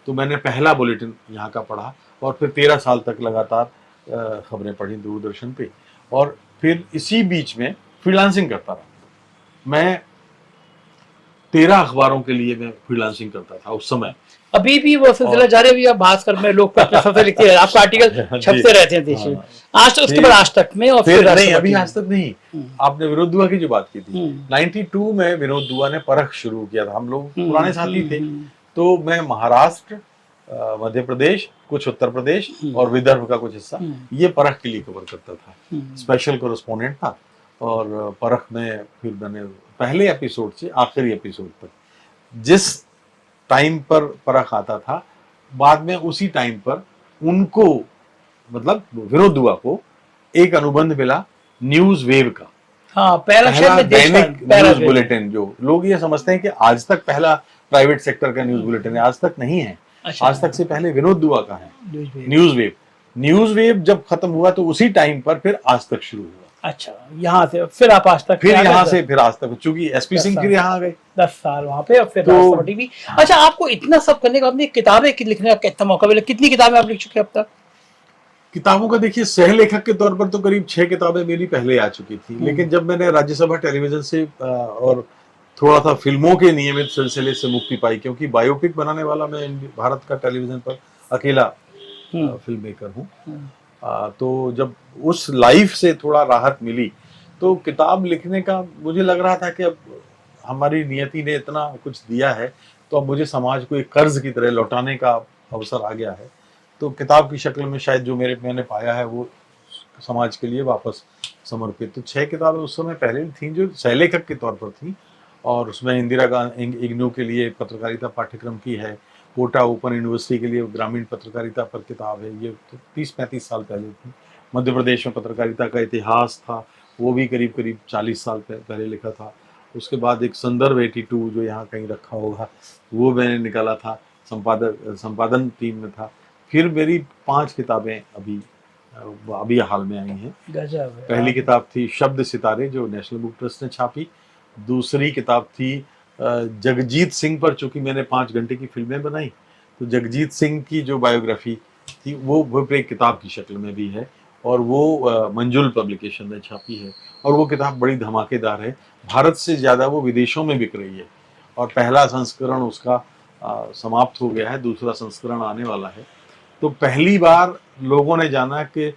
तो मैंने पहला बुलेटिन यहाँ का पढ़ा और फिर 13 साल तक लगातार खबरें पढ़ी दूरदर्शन पे। और फिर इसी बीच में फ्रीलांसिंग करता रहा। मैं 13 अखबारों के लिए मैं फ्रीलांसिंग करता था उस समय। अभी भी वो सिलसिला जारी है। आप भास्कर में, लोकपत्र सबसे लिखते हैं, आपका आर्टिकल छपते रहते हैं देश में। आज तो उसके बाद आज तक में, और फिर नहीं, अभी आज तक नहीं। आपने विनोद दुआ की जो बात की थी, 92 में विनोद दुआ ने परख शुरू किया था। हम लोग पुराने साथी थे, तो मैं महाराष्ट्र, मध्य प्रदेश, कुछ उत्तर प्रदेश और विदर्भ का कुछ हिस्सा, ये परख के लिए कवर करता था, स्पेशल कोरेस्पोंडेंट था। और परख में फिर मैंने पहले एपिसोड से आखिरी एपिसोड तक जिस टाइम पर परख आता था, बाद में उसी टाइम पर उनको, मतलब विनोद दुआ को, एक अनुबंध मिला न्यूज वेव का। हाँ, पहला दैनिक न्यूज बुलेटिन, जो लोग ये समझते हैं कि आज तक पहला प्राइवेट सेक्टर का न्यूज बुलेटिन है, आज तक नहीं है। अच्छा। आज तक से पहले विनोद दुआ का है न्यूज वेव। न्यूज वेव जब खत्म हुआ तो उसी टाइम पर फिर आज तक शुरू हुआ। अच्छा, यहाँ से फिर आप आज तक, फिर यहाँ से फिर आज तक, चूंकि एसपी सिंह फिर यहाँ आ गए 10 साल वहाँ पे, और फिर राष्ट्रपति टीवी। अच्छा, आपको इतना सब करने के बाद में किताबें लिखने का कितना मौका मिला? कितनी किताबें आप लिख चुके हैं अब तक? किताबों का देखिए, सह लेखक के तौर पर तो करीब 6 किताबें मेरी पहले आ चुकी थी, लेकिन जब मैंने राज्यसभा टेलीविजन से और थोड़ा था फिल्मों के नियमित सिलसिले से मुक्ति पाई, क्योंकि बायोपिक बनाने वाला मैं भारत का टेलीविजन पर अकेला फिल्म मेकर हूँ, तो जब उस लाइफ से थोड़ा राहत मिली तो किताब लिखने का मुझे लग रहा था कि अब हमारी नियति ने इतना कुछ दिया है, तो अब मुझे समाज को एक कर्ज की तरह लौटाने का अवसर आ गया है। तो किताब की शक्ल में शायद जो मैंने पाया है वो समाज के लिए वापस समर्पित। तो 6 किताबें उस समय पहले थी जो सहलेखक के तौर पर थी, और उसमें इंदिरा गांधी इग्नू के लिए पत्रकारिता पाठ्यक्रम की है, कोटा ओपन यूनिवर्सिटी के लिए ग्रामीण पत्रकारिता पर किताब है, ये 30-35 साल पहले थी। मध्य प्रदेश में पत्रकारिता का इतिहास था, वो भी करीब करीब 40 साल पहले लिखा था। उसके बाद एक संदर्भ 82 जो यहाँ कहीं रखा होगा, वो मैंने निकाला था, संपादन टीम में था। फिर मेरी 5 किताबें अभी हाल में आई हैं। गजब है। पहली किताब थी शब्द सितारे, जो नेशनल बुक ट्रस्ट ने छापी। दूसरी किताब थी जगजीत सिंह पर, चूंकि मैंने 5 घंटे की फिल्में बनाई, तो जगजीत सिंह की जो बायोग्राफी थी वो एक किताब की शक्ल में भी है, और वो मंजुल पब्लिकेशन ने छापी है। और वो किताब बड़ी धमाकेदार है, भारत से ज़्यादा वो विदेशों में बिक रही है, और पहला संस्करण उसका समाप्त हो गया है, दूसरा संस्करण आने वाला है। तो पहली बार लोगों ने जाना कि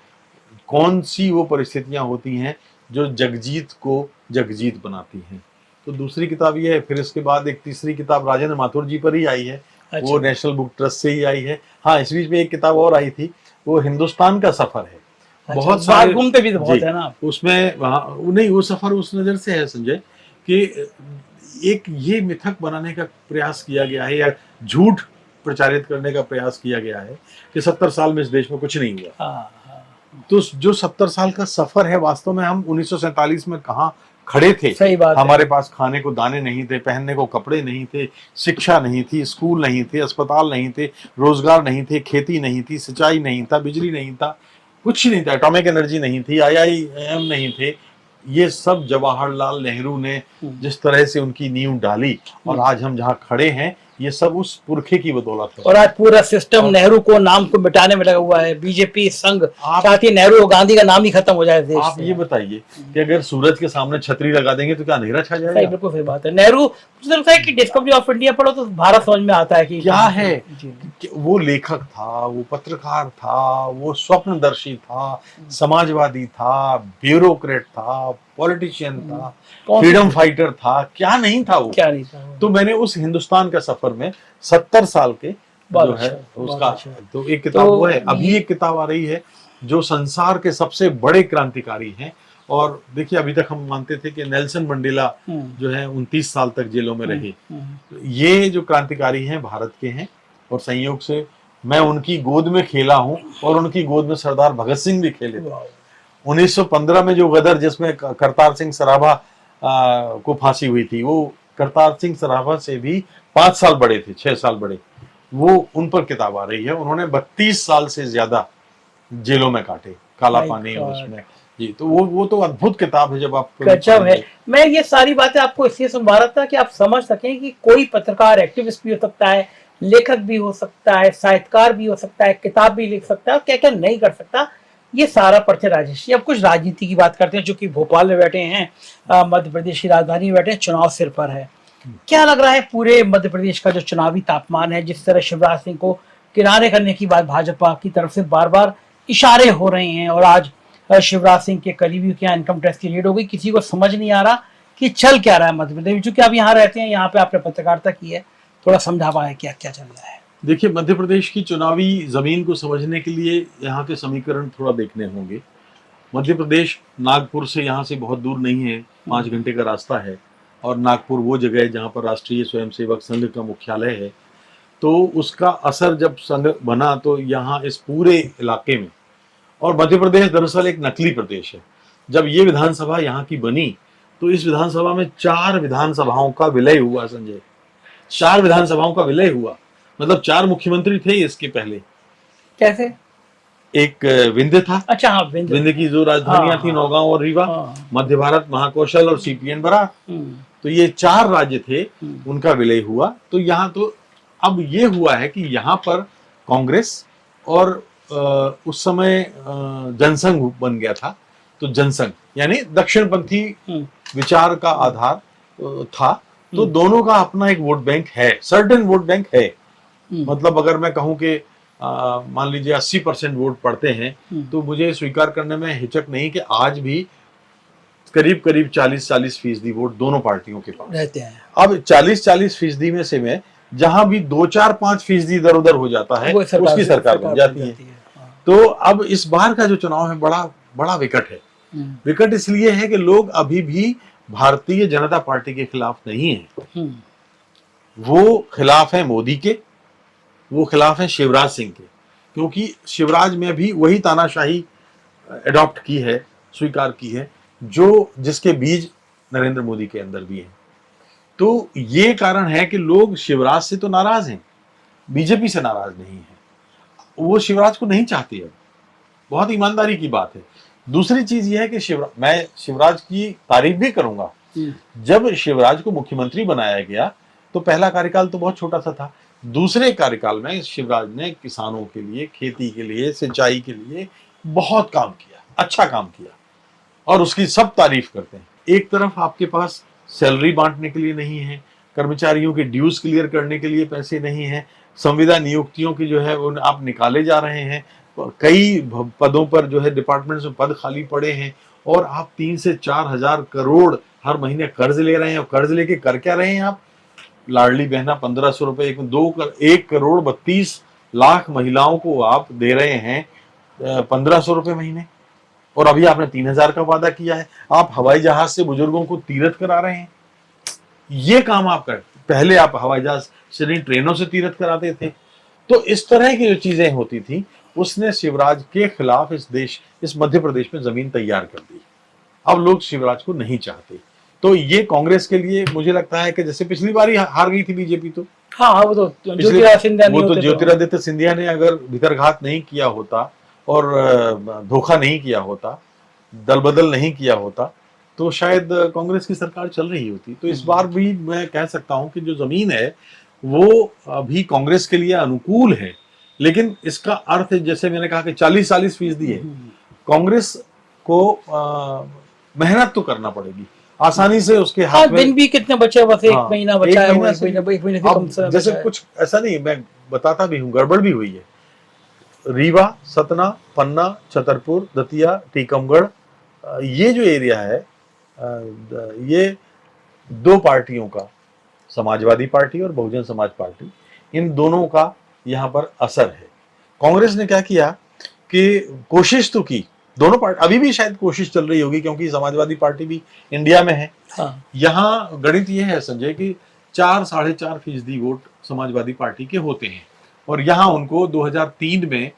कौन सी वो परिस्थितियां होती हैं जो जगजीत को जगजीत बनाती हैं। तो दूसरी किताब ये है। फिर इसके बाद एक तीसरी किताब राजेंद्र माथुर जी पर ही आई है। अच्छा। वो नेशनल बुक ट्रस्ट से ही आई है। हाँ, इस बीच में एक किताब और आई थी, वो हिंदुस्तान का सफर है। अच्छा, बहुत सारे घूमते भी तो बहुत है ना उसमें। वहाँ नहीं, वो सफर उस नज़र से है संजय कि एक ये मिथक बनाने का प्रयास किया गया है, या झूठ प्रचारित करने का प्रयास किया गया है कि 70 साल में इस देश में कुछ नहीं हुआ। तो जो 70 साल का सफर है, वास्तव में हम 1947 में कहाँ खड़े थे। सही बात हमारे पास खाने को दाने नहीं थे, पहनने को कपड़े नहीं थे, शिक्षा नहीं थी, स्कूल नहीं थे, अस्पताल नहीं थे, रोजगार नहीं थे, खेती नहीं थी, सिंचाई नहीं था, बिजली नहीं था, कुछ नहीं था, एटॉमिक एनर्जी नहीं थी, IIM नहीं थे। ये सब जवाहरलाल नेहरू ने जिस तरह से उनकी नींव डाली, और आज हम जहाँ खड़े हैं, ये सब उस पुरखे की बदौलत है। और आज पूरा सिस्टम नेहरू को नाम को मिटाने में लगा हुआ है। बीजेपी संघ चाहती है नेहरू और गांधी का नाम ही खत्म हो जाए देश आप ये बताइए कि अगर सूरज के सामने छतरी लगा देंगे तो क्या अंधेरा छा जाएगा? सही, बिल्कुल सही बात है। नेहरू, मुझे लगता है कि डिस्कवरी ऑफ इंडिया पढ़ो तो भारत समझ में आता है कि क्या है। कि वो लेखक था, वो पत्रकार था, वो स्वप्नदर्शी था, समाजवादी था, ब्यूरोक्रेट था, पॉलिटिशियन था, फ्रीडम फाइटर था, क्या नहीं था वो? क्या नहीं था। तो मैंने उस हिंदुस्तान का सफर में 70 साल के जो है उसका, तो एक किताब वो है। अभी एक किताब आ रही है जो संसार के सबसे बड़े क्रांतिकारी हैं। और देखिए, अभी तक हम मानते थे कि नेल्सन मंडेला जो है 29 साल तक जेलों में रहे। ये जो क्रांतिकारी हैं भारत के हैं, और संयोग से मैं उनकी गोद में खेला हूं, और उनकी गोद में सरदार भगत सिंह भी खेले। 1915 में जो गदर जिसमें करतार सिंह सराभा को फांसी हुई थी, वो करतार सिंह सराभा से भी 5 साल बड़े थे, 6 साल बड़े। वो उन पर किताब आ रही है। उन्होंने 32 साल से ज्यादा जेलों में काटे, काला पानी उसमें जी। तो वो तो अद्भुत किताब है। जब आप गजब है। मैं ये सारी बातें आपको इसलिए सुनवा रहा था कि आप समझ सकें कि कोई पत्रकार एक्टिविस्ट भी हो सकता है, लेखक भी हो सकता है, साहित्यकार भी हो सकता है, किताब भी लिख सकता है, और क्या क्या नहीं कर सकता। ये सारा परिचय राजेश जी। अब कुछ राजनीति की बात करते हैं, जो कि भोपाल में बैठे हैं, मध्य प्रदेश की राजधानी में बैठे हैं, चुनाव सिर पर है। क्या लग रहा है पूरे मध्य प्रदेश का जो चुनावी तापमान है, जिस तरह शिवराज सिंह को किनारे करने की बात भाजपा की तरफ से बार बार इशारे हो रहे हैं, और आज शिवराज सिंह के करीबियों के यहाँ इनकम टैक्स की रेड हो गई। किसी को समझ नहीं आ रहा कि चल क्या रहा है मध्य प्रदेश में। चूंकि आप यहाँ रहते हैं, यहाँ पे आपने पत्रकारिता की है, थोड़ा समझा पाए क्या क्या चल रहा है। देखिए, मध्य प्रदेश की चुनावी जमीन को समझने के लिए यहाँ के समीकरण थोड़ा देखने होंगे। मध्य प्रदेश नागपुर से यहाँ से बहुत दूर नहीं है, 5 घंटे का रास्ता है। और नागपुर वो जगह है जहाँ पर राष्ट्रीय स्वयंसेवक संघ का मुख्यालय है। तो उसका असर जब संघ बना तो यहाँ इस पूरे इलाके में, और मध्य प्रदेश दरअसल एक नकली प्रदेश है। जब ये विधानसभा यहाँ की बनी तो इस विधानसभा में 4 विधानसभाओं का विलय हुआ संजय। 4 विधानसभाओं का विलय हुआ, मतलब 4 मुख्यमंत्री थे इसके पहले। कैसे? एक विंध्य था। अच्छा, हाँ, विंध्य की जो राजधानियां थी नौगांव और रीवा, मध्य भारत, महाकौशल और CPN बरार। तो ये 4 राज्य थे, उनका विलय हुआ। तो यहाँ तो अब ये हुआ है कि यहाँ पर कांग्रेस और उस समय जनसंघ बन गया था। तो जनसंघ यानी दक्षिणपंथी विचार का आधार था। तो दोनों का अपना एक वोट बैंक है, सर्टेन वोट बैंक है। मतलब अगर मैं कहूं कि मान लीजिए 80% वोट पड़ते हैं, तो मुझे स्वीकार करने में हिचक नहीं कि आज भी करीब करीब 40-40% वोट दोनों पार्टियों के पास रहते हैं। अब 40-40% में से मैं जहां भी 2-4-5% इधर उधर हो जाता है, उसकी सरकार बन जाती है। तो अब इस बार का जो चुनाव है बड़ा विकट है। विकट इसलिए है कि लोग अभी भी भारतीय जनता पार्टी के खिलाफ नहीं है, हम्म। वो खिलाफ है मोदी के, वो खिलाफ है शिवराज सिंह के, क्योंकि शिवराज में भी वही तानाशाही अडॉप्ट की है, स्वीकार की है, जो जिसके बीज नरेंद्र मोदी के अंदर भी हैं। तो ये कारण है कि लोग शिवराज से तो नाराज हैं, बीजेपी से नाराज नहीं है, वो शिवराज को नहीं चाहते। अब बहुत ईमानदारी की बात है। दूसरी चीज ये है कि मैं शिवराज की तारीफ भी करूंगा। जब शिवराज को मुख्यमंत्री बनाया गया तो पहला कार्यकाल तो बहुत छोटा सा था, दूसरे कार्यकाल में शिवराज ने किसानों के लिए, खेती के लिए, सिंचाई के लिए बहुत काम किया, अच्छा काम किया, और उसकी सब तारीफ करते हैं। एक तरफ आपके पास सैलरी बांटने के लिए नहीं है, कर्मचारियों के ड्यूज क्लियर करने के लिए पैसे नहीं है, संविदा नियुक्तियों की जो है वो आप निकाले जा रहे हैं, कई पदों पर जो है डिपार्टमेंट्स में पद खाली पड़े हैं, और आप 3 से 4 हजार करोड़ हर महीने कर्ज ले रहे हैं। और कर्ज लेके कर क्या रहे हैं आप? लाडली बहना 1500 रुपए, 1 करोड़ 32 लाख महिलाओं को आप दे रहे हैं 1500 रुपए महीने, और अभी आपने 3000 का वादा किया है। आप हवाई जहाज से बुजुर्गों को तीर्थ करा रहे हैं, ये काम आप कर। पहले आप हवाई जहाज से नहीं, ट्रेनों से तीर्थ कराते थे। तो इस तरह की जो चीजें होती थी, उसने शिवराज के खिलाफ इस मध्य प्रदेश में जमीन तैयार कर दी। अब लोग शिवराज को नहीं चाहते। तो ये कांग्रेस के लिए मुझे लगता है कि जैसे पिछली बार ही हार गई थी बीजेपी, तो हाँ, वो तो ज्योतिरादित्य सिंधिया ने अगर भीतरघात नहीं किया होता और धोखा नहीं किया होता, दल बदल नहीं किया होता, तो शायद कांग्रेस की सरकार चल रही होती। तो इस बार भी मैं कह सकता हूं कि जो जमीन है वो अभी कांग्रेस के लिए अनुकूल है, लेकिन इसका अर्थ जैसे मैंने कहा कि 40-40% है। कांग्रेस को मेहनत तो करना पड़ेगी, आसानी से उसके हाथ में। दिन भी कितने बचे, बस एक महीना बचा है, एक महीने से कम से जैसे कुछ ऐसा नहीं, मैं बताता भी हूँ, गड़बड़ भी हुई है। रीवा, सतना, पन्ना, छतरपुर, दतिया, टीकमगढ़, ये जो एरिया है, ये 2 पार्टियों का, समाजवादी पार्टी और बहुजन समाज पार्टी, इन दोनों का यहाँ पर असर है। कांग्रेस ने क्या किया कि कोशिश तो की, दोनों पार्टी अभी भी शायद कोशिश चल रही होगी, क्योंकि समाजवादी पार्टी भी इंडिया में है। हाँ। यहाँ गणित ये है संजय कि 4-4.5% वोट समाजवादी पार्टी के होते हैं, और यहाँ उनको 2003 में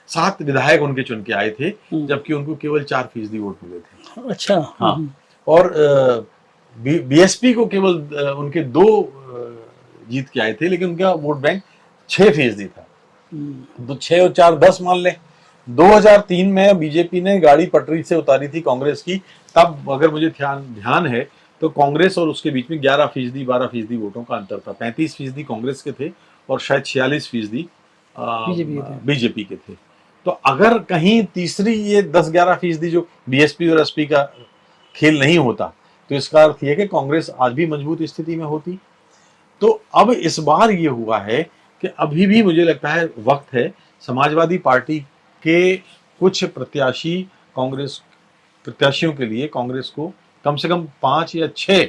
7 विधायक उनके चुन के आए थे, जबकि उनको केवल 4% वोट मिले थे। अच्छा। हाँ। और बीएसपी को केवल उनके 2 जीत के आए थे, लेकिन उनका वोट बैंक 6% था। तो 6 और 4 10 मान ले। 2003 में बीजेपी ने गाड़ी पटरी से उतारी थी कांग्रेस की, तब अगर मुझे ध्यान है तो कांग्रेस और उसके बीच में 11%-12% वोटों का अंतर था। 35% कांग्रेस के थे और शायद 46% बीजेपी के थे। तो अगर कहीं तीसरी ये 10-11% जो बीएसपी और एसपी का खेल नहीं होता, तो इसका अर्थ यह कि कांग्रेस आज भी मजबूत स्थिति में होती। तो अब इस बार ये हुआ है कि अभी भी मुझे लगता है वक्त है, समाजवादी पार्टी के कुछ प्रत्याशियों के लिए कांग्रेस को कम से कम 5 या 6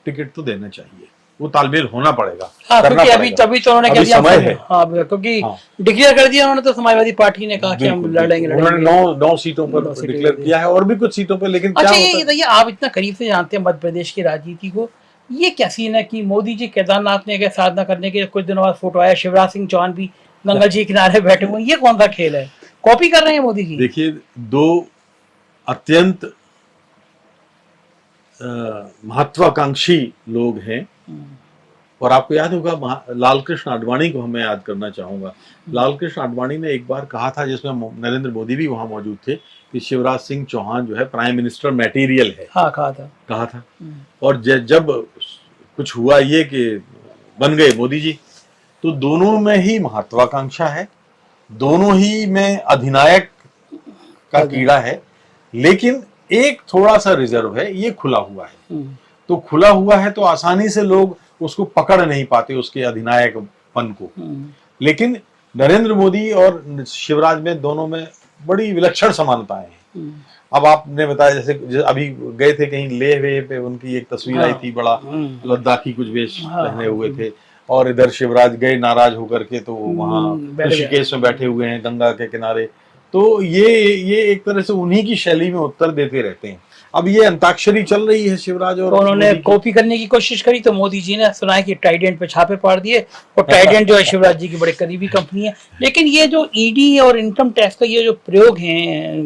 टिकट तो देना चाहिए। वो तालमेल होना पड़ेगा। हाँ, क्योंकि अभी तभी तो उन्होंने क्या समय है। हाँ, क्योंकि डिक्लेयर कर दिया उन्होंने, तो समाजवादी पार्टी ने कहा कि हम लड़ेंगे। उन्होंने 9 सीटों पर डिक्लेयर किया है, और भी कुछ सीटों पर। लेकिन अच्छा, ये बताइए, आप इतना करीब से जानते हैं मध्य प्रदेश की राजनीति को, ये क्या सीन है कि मोदी जी केदारनाथ में गए साधना करने के कुछ दिनों बाद फोटो आया, शिवराज सिंह चौहान भी गंगा जी किनारे बैठे हुए, ये कौन सा खेल है? कॉपी कर रहे हैं मोदी जी? देखिए, 2 अत्यंत महत्वाकांक्षी लोग हैं, और आपको याद होगा लालकृष्ण आडवाणी को मैं याद करना चाहूंगा। लालकृष्ण आडवाणी ने एक बार कहा था, जिसमें नरेंद्र मोदी भी वहां मौजूद थे, कि शिवराज सिंह चौहान जो है प्राइम मिनिस्टर मटेरियल है। हाँ, कहा था। और जब कुछ हुआ ये कि बन गए मोदी जी, तो दोनों में ही महत्वाकांक्षा है, दोनों ही में अधिनायक का कीड़ा है, लेकिन एक थोड़ा सा रिजर्व है, ये खुला हुआ है। तो खुला हुआ है तो आसानी से लोग उसको पकड़ नहीं पाते, उसके अधिनायकपन को। लेकिन नरेंद्र मोदी और शिवराज में, दोनों में बड़ी विलक्षण समानताएं हैं। अब आपने बताया, जैसे अभी गए थे कहीं लेह वे पे, उनकी एक तस्वीर आई थी, बड़ा लद्दाखी कुछ वेश पहने हुए थे, और इधर शिवराज गए नाराज होकर के, तो वहां ऋषिकेश में बैठे हुए हैं गंगा के किनारे। तो ये एक तरह से उन्हीं की शैली में उत्तर देते रहते हैं। अब ये अंताक्षरी चल रही है शिवराज और तो उन्होंने मोदी की। कॉपी करने की कोशिश करी तो मोदी जी ने सुना है कि ट्राइडेंट पे छापे पाड़ दिए, और ट्राइडेंट जो है शिवराज जी की बड़े करीबी कंपनी है। लेकिन ये जो ईडी और इनकम टैक्स का ये जो प्रयोग है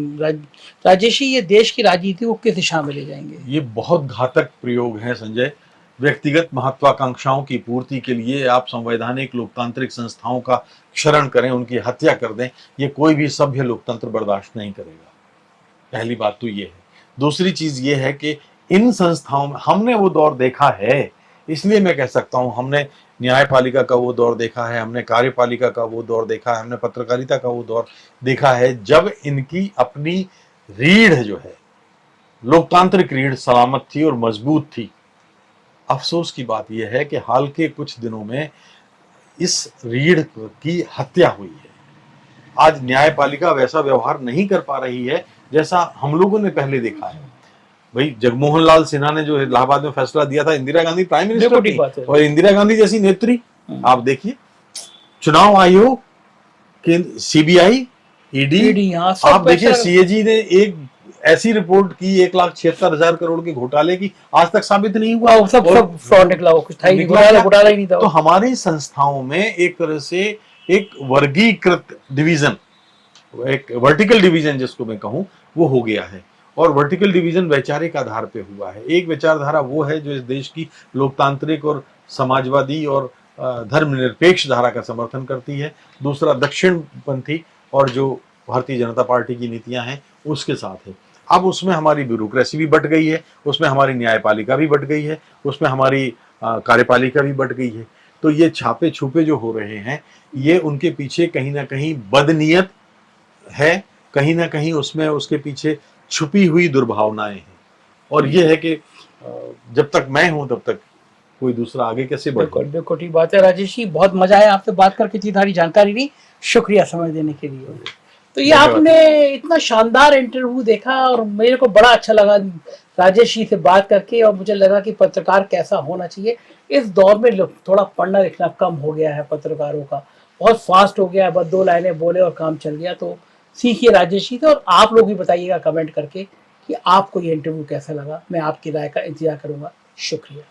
राजेश जी, ये देश की राजनीति को किस दिशा में ले जाएंगे? ये बहुत घातक प्रयोग है संजय। व्यक्तिगत महत्वाकांक्षाओं की पूर्ति के लिए आप संवैधानिक लोकतांत्रिक संस्थाओं का क्षरण करें, उनकी हत्या कर दें, ये कोई भी सभ्य लोकतंत्र बर्दाश्त नहीं करेगा। पहली बात तो ये है। दूसरी चीज ये है कि इन संस्थाओं में हमने वो दौर देखा है, इसलिए मैं कह सकता हूं हमने न्यायपालिका का वो दौर देखा है, हमने कार्यपालिका का वो दौर देखा है, हमने पत्रकारिता का वो दौर देखा है जब इनकी अपनी रीढ़ जो है, लोकतांत्रिक रीढ़ सलामत थी और मजबूत थी। अफसोस की बात यह है कि हाल के कुछ दिनों में इस रीढ़ की हत्या हुई है। आज न्यायपालिका वैसा व्यवहार नहीं कर पा रही है जैसा हम लोगों ने पहले देखा है। भाई जगमोहन लाल सिन्हा ने जो इलाहाबाद में फैसला दिया था, इंदिरा गांधी प्राइम मिनिस्टर थी और इंदिरा गांधी जैसी नेत्री आप देखिए, चुनाव आयोग, सीबीआई, ईडी, आप देखिए सीएजी ने एक ऐसी रिपोर्ट की 1,76,000 करोड़ के घोटाले की, आज तक साबित नहीं हुआ। सब फ्रॉड निकला, कुछ था ही नहीं, घोटाला ही नहीं था। तो हमारी संस्थाओं में एक तरह से एक वर्गीकृत डिवीजन, एक वर्टिकल डिवीजन जिसको मैं कहूं, वो हो गया है। और वर्टिकल डिवीजन वैचारिक आधार पे हुआ है। एक विचारधारा वो है जो इस देश की लोकतांत्रिक और समाजवादी और धर्मनिरपेक्ष धारा का समर्थन करती है। दूसरा दक्षिणपंथी और जो भारतीय जनता पार्टी की नीतियां हैं उसके साथ है। अब उसमें हमारी ब्यूरोक्रेसी भी बट गई है, उसमें हमारी न्यायपालिका भी बट गई है, उसमें हमारी कार्यपालिका भी बट गई है। तो ये छापे छुपे जो हो रहे हैं, ये उनके पीछे कहीं ना कहीं बदनीयत है, कहीं ना कहीं उसमें उसके पीछे छुपी हुई दुर्भावनाएं हैं। और ये है कि जब तक मैं हूं तब तक कोई दूसरा आगे कैसे बढ़े। बिल्कुल ठीक बात है राजेश जी, बहुत मजा आया आपसे बात करके, इतनी सारी जानकारी दी, शुक्रिया समय देने के लिए। तो ये आपने इतना शानदार इंटरव्यू देखा और मेरे को बड़ा अच्छा लगा राजेश जी से बात करके, और मुझे लगा कि पत्रकार कैसा होना चाहिए। इस दौर में थोड़ा पढ़ना लिखना कम हो गया है पत्रकारों का, बहुत फास्ट हो गया है, बस 2 लाइनें बोले और काम चल गया। तो सीखिए राजेश जी से, और आप लोग भी बताइएगा कमेंट करके कि आपको ये इंटरव्यू कैसा लगा। मैं आपकी राय का इंतजार करूंगा। शुक्रिया।